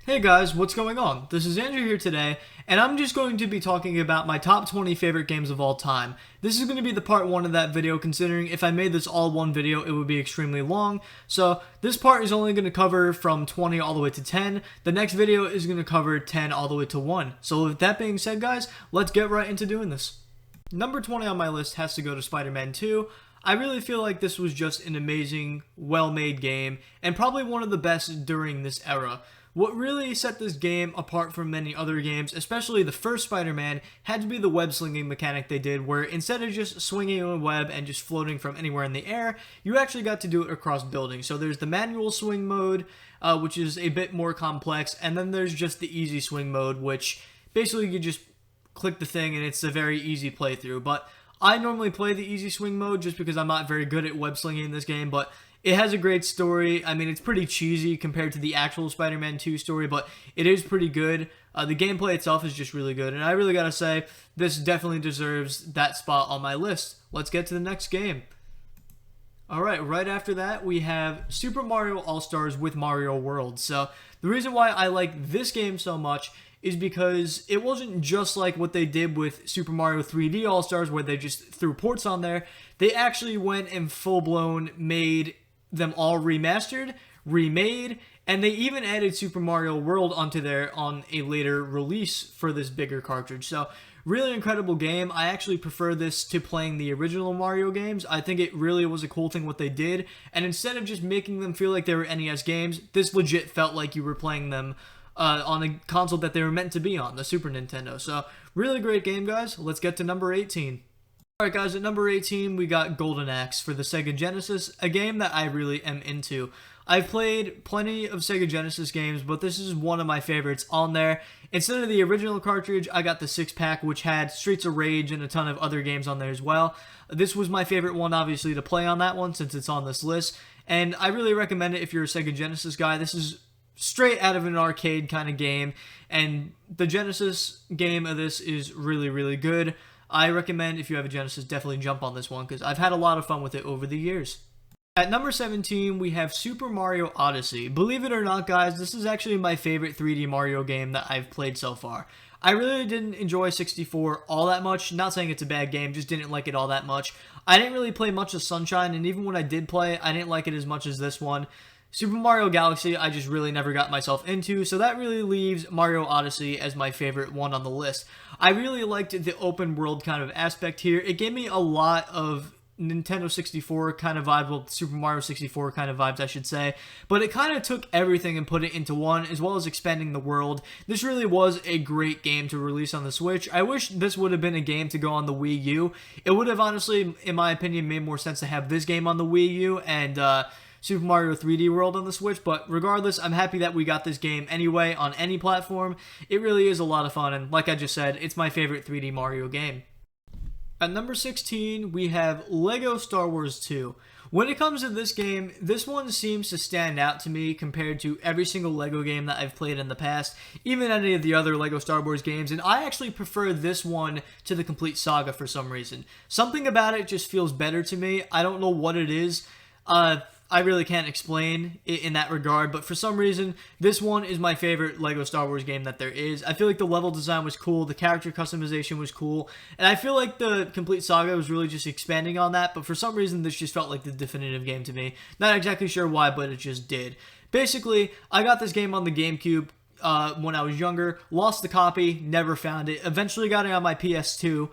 Hey guys, what's going on? This is Andrew here today, and I'm just going to be talking about my top 20 favorite games of all time. This is going to be the part 1 of that video, considering if I made this all one video, it would be extremely long. So this part is only going to cover from 20 all the way to 10. The next video is going to cover 10 all the way to 1. So with that being said, guys, let's get right into doing this. Number 20 on my list has to go to Spider-Man 2. I really feel like this was just an amazing, well-made game, and probably one of the best during this era. What really set this game apart from many other games, especially the first Spider-Man, had to be the web-slinging mechanic they did, where instead of just swinging a web and just floating from anywhere in the air, you actually got to do it across buildings. So there's the manual swing mode, which is a bit more complex, and then there's just the easy swing mode, which basically you just click the thing and it's a very easy playthrough. But I normally play the easy swing mode just because I'm not very good at web-slinging in this game, but it has a great story. I mean, it's pretty cheesy compared to the actual Spider-Man 2 story, but it is pretty good. The gameplay itself is just really good, and I really gotta say, this definitely deserves that spot on my list. Let's get to the next game. Alright, right after that, we have Super Mario All-Stars with Mario World. So, the reason why I like this game so much is because it wasn't just like what they did with Super Mario 3D All-Stars, where they just threw ports on there. They actually went and full-blown made them all remastered, remade, and they even added Super Mario World onto there on a later release for this bigger cartridge. So, really incredible game. I actually prefer this to playing the original Mario games. I think it really was a cool thing what they did, and instead of just making them feel like they were NES games, this legit felt like you were playing them on a console that they were meant to be on, the Super Nintendo. So, really great game, guys. Let's get to number 18. Alright guys, at number 18 we got Golden Axe for the Sega Genesis, a game that I really am into. I've played plenty of Sega Genesis games, but this is one of my favorites on there. Instead of the original cartridge, I got the 6-pack, which had Streets of Rage and a ton of other games on there as well. This was my favorite one, obviously, to play on that one, since it's on this list, and I really recommend it if you're a Sega Genesis guy. This is straight out of an arcade kind of game, and the Genesis game of this is really, really good. I recommend, if you have a Genesis, definitely jump on this one, because I've had a lot of fun with it over the years. At number 17, we have Super Mario Odyssey. Believe it or not, guys, this is actually my favorite 3D Mario game that I've played so far. I really didn't enjoy 64 all that much. Not saying it's a bad game, just didn't like it all that much. I didn't really play much of Sunshine, and even when I did play, I didn't like it as much as this one. Super Mario Galaxy, I just really never got myself into, so that really leaves Mario Odyssey as my favorite one on the list. I really liked the open world kind of aspect here. It gave me a lot of Nintendo 64 kind of vibe, well, Super Mario 64 kind of vibes, I should say, but it kind of took everything and put it into one, as well as expanding the world. This really was a great game to release on the Switch. I wish this would have been a game to go on the Wii U. It would have honestly, in my opinion, made more sense to have this game on the Wii U and Super Mario 3D World on the Switch, but regardless, I'm happy that we got this game anyway on any platform. It really is a lot of fun, and like I just said, it's my favorite 3D Mario game. At number 16, we have LEGO Star Wars 2. When it comes to this game, this one seems to stand out to me compared to every single LEGO game that I've played in the past, even any of the other LEGO Star Wars games, and I actually prefer this one to the complete saga for some reason. Something about it just feels better to me. I don't know what it is. I really can't explain it in that regard, but for some reason, this one is my favorite LEGO Star Wars game that there is. I feel like the level design was cool, the character customization was cool, and I feel like the complete saga was really just expanding on that, but for some reason, this just felt like the definitive game to me. Not exactly sure why, but it just did. Basically, I got this game on the GameCube when I was younger, lost the copy, never found it, eventually got it on my PS2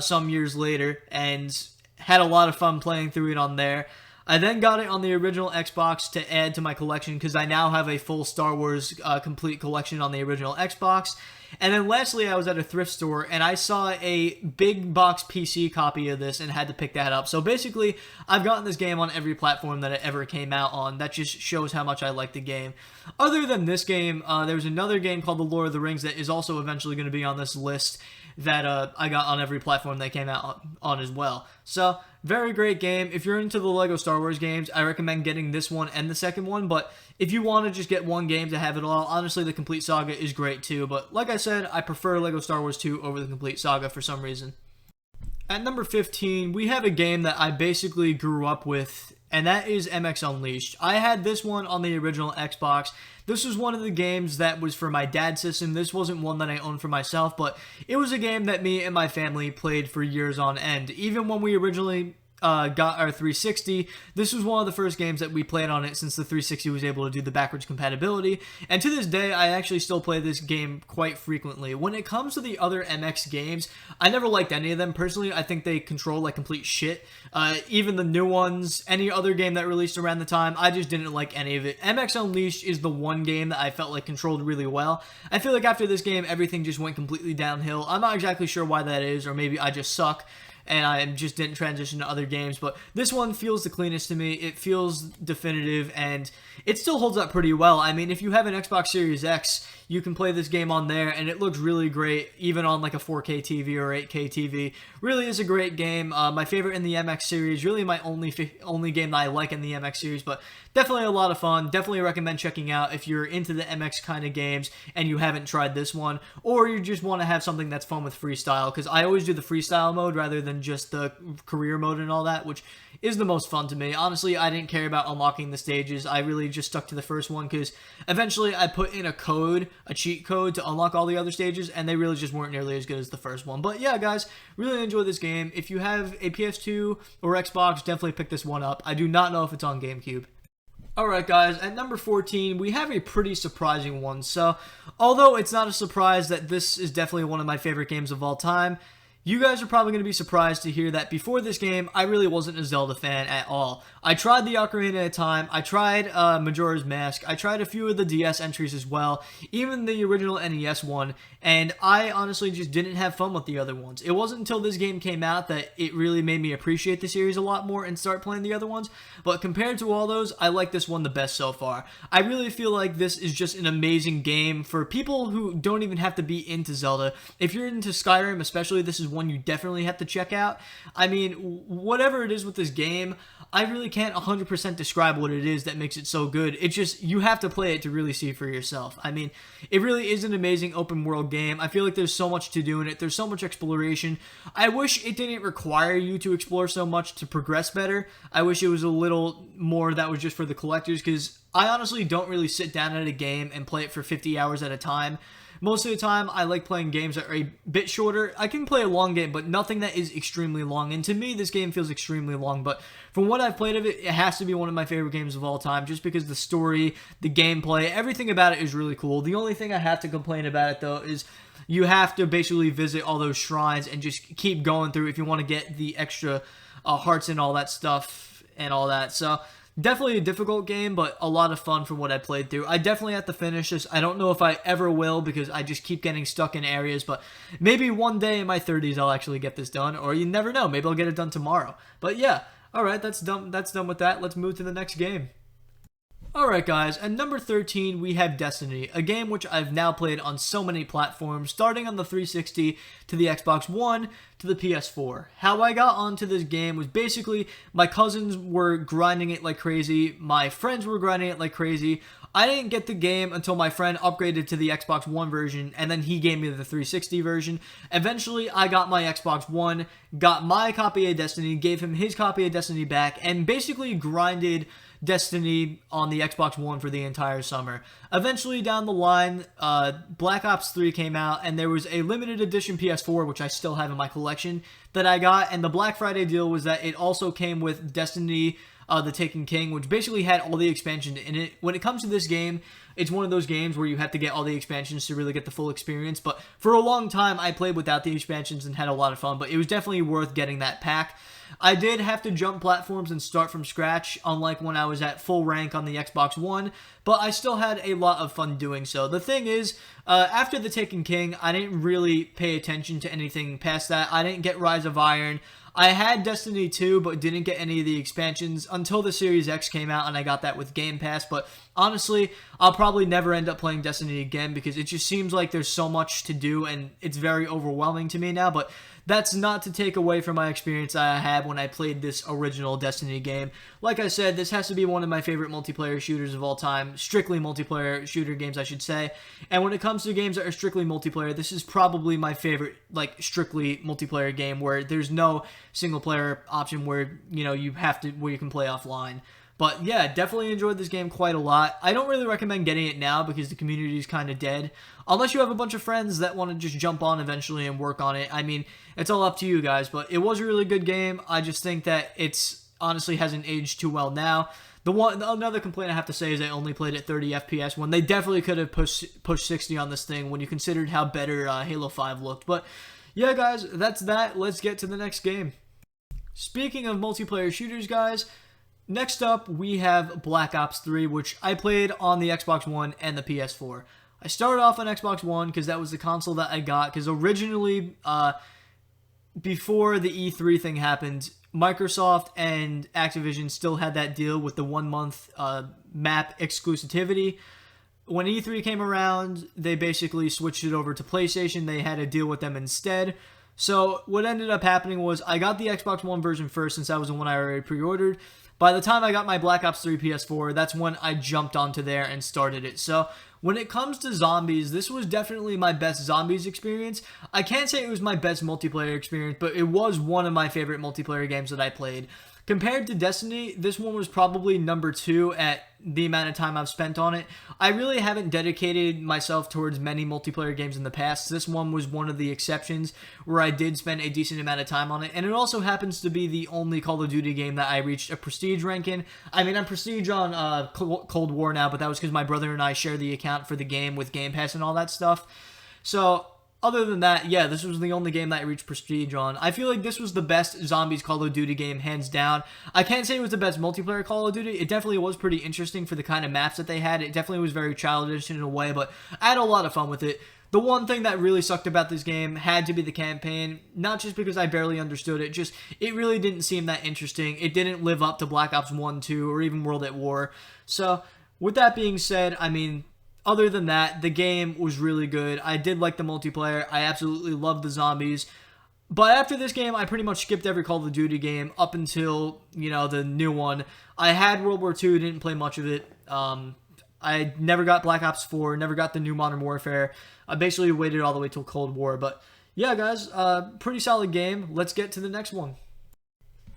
some years later, and had a lot of fun playing through it on there. I then got it on the original Xbox to add to my collection because I now have a full Star Wars complete collection on the original Xbox. And then lastly, I was at a thrift store and I saw a big box PC copy of this and had to pick that up. So basically, I've gotten this game on every platform that it ever came out on. That just shows how much I like the game. Other than this game, there was another game called The Lord of the Rings that is also eventually going to be on this list that I got on every platform that came out on as well. So, very great game. If you're into the LEGO Star Wars games, I recommend getting this one and the second one, but if you want to just get one game to have it all, honestly, the Complete Saga is great too, but like I said, I prefer LEGO Star Wars 2 over the Complete Saga for some reason. At number 15, we have a game that I basically grew up with, and that is MX Unleashed. I had this one on the original Xbox. This was one of the games that was for my dad's system. This wasn't one that I owned for myself, but it was a game that me and my family played for years on end. Even when we originally got our 360, this was one of the first games that we played on it, since the 360 was able to do the backwards compatibility, and to this day I actually still play this game quite frequently. When it comes to the other MX games, I never liked any of them personally. I think they control like complete shit. Even the new ones, any other game that released around the time, I just didn't like any of it. MX Unleashed is the one game that I felt like controlled really well. I feel like after this game everything just went completely downhill. I'm not exactly sure why that is, or maybe I just suck and I just didn't transition to other games, but this one feels the cleanest to me. It feels definitive, and it still holds up pretty well. I mean, if you have an Xbox Series X, you can play this game on there, and it looks really great, even on like a 4K TV or 8K TV. Really is a great game. My favorite in the MX series, really my only game that I like in the MX series, but definitely a lot of fun. Definitely recommend checking out if you're into the MX kind of games and you haven't tried this one, or you just want to have something that's fun with freestyle, because I always do the freestyle mode rather than just the career mode and all that, which is the most fun to me. Honestly, I didn't care about unlocking the stages. I really just stuck to the first one, because eventually I put in a code, a cheat code, to unlock all the other stages, and they really just weren't nearly as good as the first one. But yeah, guys, really enjoy this game. If you have a PS2 or Xbox, definitely pick this one up. I do not know if it's on GameCube. Alright guys, at number 14, we have a pretty surprising one. So, although it's not a surprise that this is definitely one of my favorite games of all time, you guys are probably going to be surprised to hear that before this game, I really wasn't a Zelda fan at all. I tried the Ocarina of Time, I tried Majora's Mask, I tried a few of the DS entries as well, even the original NES one, and I honestly just didn't have fun with the other ones. It wasn't until this game came out that it really made me appreciate the series a lot more and start playing the other ones, but compared to all those, I like this one the best so far. I really feel like this is just an amazing game for people who don't even have to be into Zelda. If you're into Skyrim especially, this is one you definitely have to check out. I mean, whatever it is with this game, I really can't 100% describe what it is that makes it so good. It's just, you have to play it to really see for yourself. I mean, it really is an amazing open world game. I feel like there's so much to do in it. There's so much exploration. I wish it didn't require you to explore so much to progress better. I wish it was a little more that was just for the collectors, because I honestly don't really sit down at a game and play it for 50 hours at a time. Most of the time, I like playing games that are a bit shorter. I can play a long game, but nothing that is extremely long. And to me, this game feels extremely long. But from what I've played of it, it has to be one of my favorite games of all time, just because the story, the gameplay, everything about it is really cool. The only thing I have to complain about it, though, is you have to basically visit all those shrines and just keep going through if you want to get the extra hearts and all that stuff and all that. So definitely a difficult game, but a lot of fun from what I played through. I definitely have to finish this. I don't know if I ever will, because I just keep getting stuck in areas, but maybe one day in my 30s I'll actually get this done, or you never know, maybe I'll get it done tomorrow. But yeah, alright, that's done with that. Let's move to the next game. Alright guys, at number 13 we have Destiny, a game which I've now played on so many platforms, starting on the 360 to the Xbox One to the PS4. How I got onto this game was basically my cousins were grinding it like crazy, my friends were grinding it like crazy. I didn't get the game until my friend upgraded to the Xbox One version, and then he gave me the 360 version. Eventually, I got my Xbox One, got my copy of Destiny, gave him his copy of Destiny back, and basically grinded Destiny on the Xbox One for the entire summer. Eventually, down the line, Black Ops 3 came out, and there was a limited edition PS4, which I still have in my collection, that I got, and the Black Friday deal was that it also came with Destiny The Taken King, which basically had all the expansion in it. When it comes to this game, it's one of those games where you have to get all the expansions to really get the full experience, but for a long time, I played without the expansions and had a lot of fun, but it was definitely worth getting that pack. I did have to jump platforms and start from scratch, unlike when I was at full rank on the Xbox One, but I still had a lot of fun doing so. The thing is, after The Taken King, I didn't really pay attention to anything past that. I didn't get Rise of Iron. I had Destiny 2, but didn't get any of the expansions until the Series X came out, and I got that with Game Pass, but honestly, I'll probably never end up playing Destiny again, because it just seems like there's so much to do, and it's very overwhelming to me now, but that's not to take away from my experience I had when I played this original Destiny game. Like I said, this has to be one of my favorite multiplayer shooters of all time, strictly multiplayer shooter games, I should say, and when it comes to games that are strictly multiplayer, this is probably my favorite, like, strictly multiplayer game, where there's no single player option where, you know, where you can play offline. But yeah, definitely enjoyed this game quite a lot. I don't really recommend getting it now because the community is kind of dead. Unless you have a bunch of friends that want to just jump on eventually and work on it. I mean, it's all up to you guys, but it was a really good game. I just think that it's honestly hasn't aged too well now. Another complaint I have to say is I only played at 30 FPS when they definitely could have pushed 60 on this thing when you considered how better Halo 5 looked. But yeah, guys, that's that. Let's get to the next game. Speaking of multiplayer shooters, guys, next up we have Black Ops 3, which I played on the Xbox One and the PS4. I started off on Xbox One because that was the console that I got, because originally, before the E3 thing happened, Microsoft and Activision still had that deal with the 1 month map exclusivity. When E3 came around, they basically switched it over to PlayStation. They had a deal with them instead. So what ended up happening was I got the Xbox One version first, since that was the one I already pre-ordered. By the time I got my Black Ops 3 PS4, that's when I jumped onto there and started it. So when it comes to zombies, this was definitely my best zombies experience. I can't say it was my best multiplayer experience, but it was one of my favorite multiplayer games that I played. Compared to Destiny, this one was probably number 2 at the amount of time I've spent on it. I really haven't dedicated myself towards many multiplayer games in the past. This one was one of the exceptions where I did spend a decent amount of time on it. And it also happens to be the only Call of Duty game that I reached a prestige rank in. I mean, I'm prestige on Cold War now, but that was because my brother and I share the account for the game with Game Pass and all that stuff. So other than that, yeah, this was the only game that I reached prestige on. I feel like this was the best zombies Call of Duty game, hands down. I can't say it was the best multiplayer Call of Duty. It definitely was pretty interesting for the kind of maps that they had. It definitely was very childish in a way, but I had a lot of fun with it. The one thing that really sucked about this game had to be the campaign, not just because I barely understood it, just it really didn't seem that interesting. It didn't live up to Black Ops 1, 2, or even World at War. So, with that being said, I mean, other than that, the game was really good. I did like the multiplayer. I absolutely loved the zombies. But after this game, I pretty much skipped every Call of Duty game up until, you know, the new one. I had World War II, didn't play much of it. I never got Black Ops 4, never got the new Modern Warfare. I basically waited all the way till Cold War. But yeah, guys, pretty solid game. Let's get to the next one.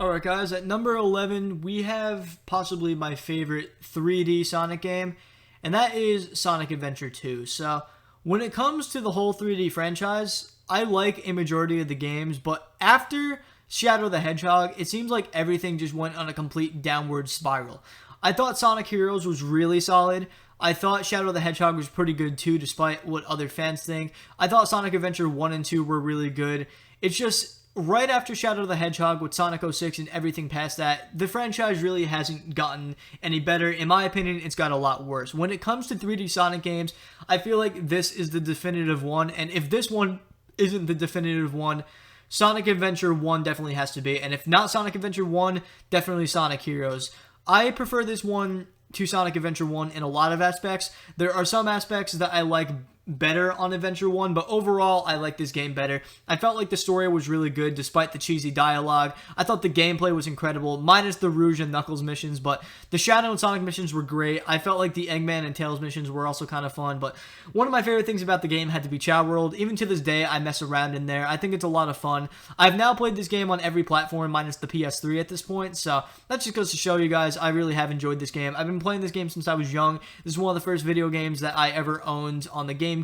Alright, guys, at number 11, we have possibly my favorite 3D Sonic game, and that is Sonic Adventure 2. So, when it comes to the whole 3D franchise, I like a majority of the games, but after Shadow the Hedgehog, it seems like everything just went on a complete downward spiral. I thought Sonic Heroes was really solid. I thought Shadow the Hedgehog was pretty good too, despite what other fans think. I thought Sonic Adventure 1 and 2 were really good. It's just, right after Shadow the Hedgehog with Sonic 06 and everything past that, the franchise really hasn't gotten any better. In my opinion, it's got a lot worse. When it comes to 3D Sonic games, I feel like this is the definitive one, and if this one isn't the definitive one, Sonic Adventure 1 definitely has to be, and if not Sonic Adventure 1, definitely Sonic Heroes. I prefer this one to Sonic Adventure 1 in a lot of aspects. There are some aspects that I like better on Adventure 1, but overall, I like this game better. I felt like the story was really good despite the cheesy dialogue. I thought the gameplay was incredible, minus the Rouge and Knuckles missions, but the Shadow and Sonic missions were great. I felt like the Eggman and Tails missions were also kind of fun, but one of my favorite things about the game had to be Chow World. Even to this day, I mess around in there. I think it's a lot of fun. I've now played this game on every platform minus the PS3 at this point, so that just goes to show you guys I really have enjoyed this game. I've been playing this game since I was young. This is one of the first video games that I ever owned on the GameCube,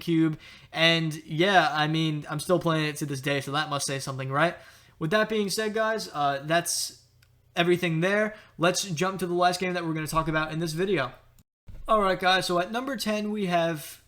and yeah, I mean, I'm still playing it to this day, so that must say something, right? With that being said, guys, that's everything there. Let's jump to the last game that we're going to talk about in this video. Alright, guys, so at number 10, we have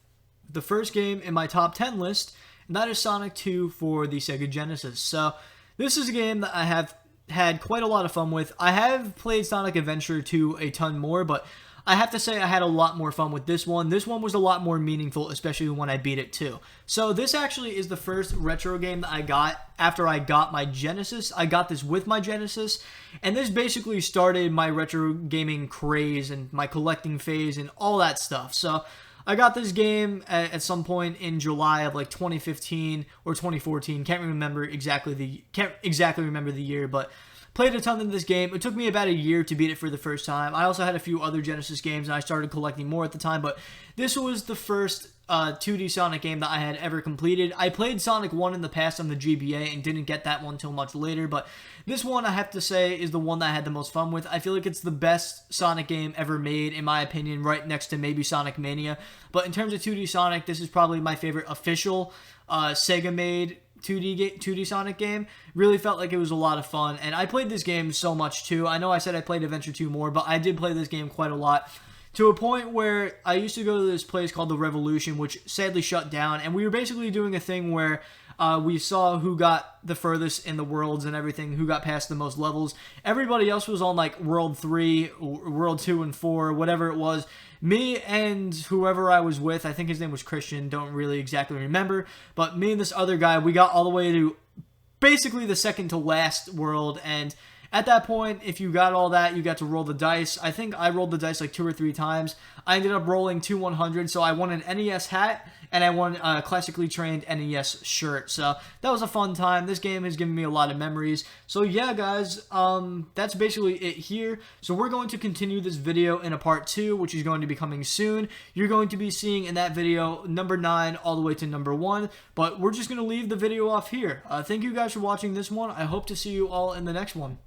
the first game in my top 10 list, and that is Sonic 2 for the Sega Genesis. So, this is a game that I have had quite a lot of fun with. I have played Sonic Adventure 2 a ton more, but I have to say I had a lot more fun with this one. This one was a lot more meaningful, especially when I beat it too. So this actually is the first retro game that I got after I got my Genesis. I got this with my Genesis, and this basically started my retro gaming craze and my collecting phase and all that stuff. So I got this game at some point in July of like 2015 or 2014. Can't exactly remember the year, but played a ton of this game. It took me about a year to beat it for the first time. I also had a few other Genesis games, and I started collecting more at the time, but this was the first 2D Sonic game that I had ever completed. I played Sonic 1 in the past on the GBA and didn't get that one till much later, but this one I have to say is the one that I had the most fun with. I feel like it's the best Sonic game ever made, in my opinion, right next to maybe Sonic Mania. But in terms of 2D Sonic, this is probably my favorite official Sega-made 2D Sonic game. Really felt like it was a lot of fun, and I played this game so much too. I know I said I played Adventure 2 more, but I did play this game quite a lot, to a point where I used to go to this place called The Revolution, which sadly shut down, and we were basically doing a thing where we saw who got the furthest in the worlds and everything, who got past the most levels. Everybody else was on like World 3, World 2 and 4, whatever it was. Me and whoever I was with, I think his name was Christian, don't really exactly remember, but me and this other guy, we got all the way to basically the second to last world, and at that point, if you got all that, you got to roll the dice. I think I rolled the dice like 2 or 3 times. I ended up rolling 2 100s, so I won an NES hat, and I won a classically trained NES shirt. So that was a fun time. This game has given me a lot of memories. So yeah, guys, that's basically it here. So we're going to continue this video in a part 2, which is going to be coming soon. You're going to be seeing in that video number 9 all the way to number 1, but we're just going to leave the video off here. Thank you guys for watching this one. I hope to see you all in the next one.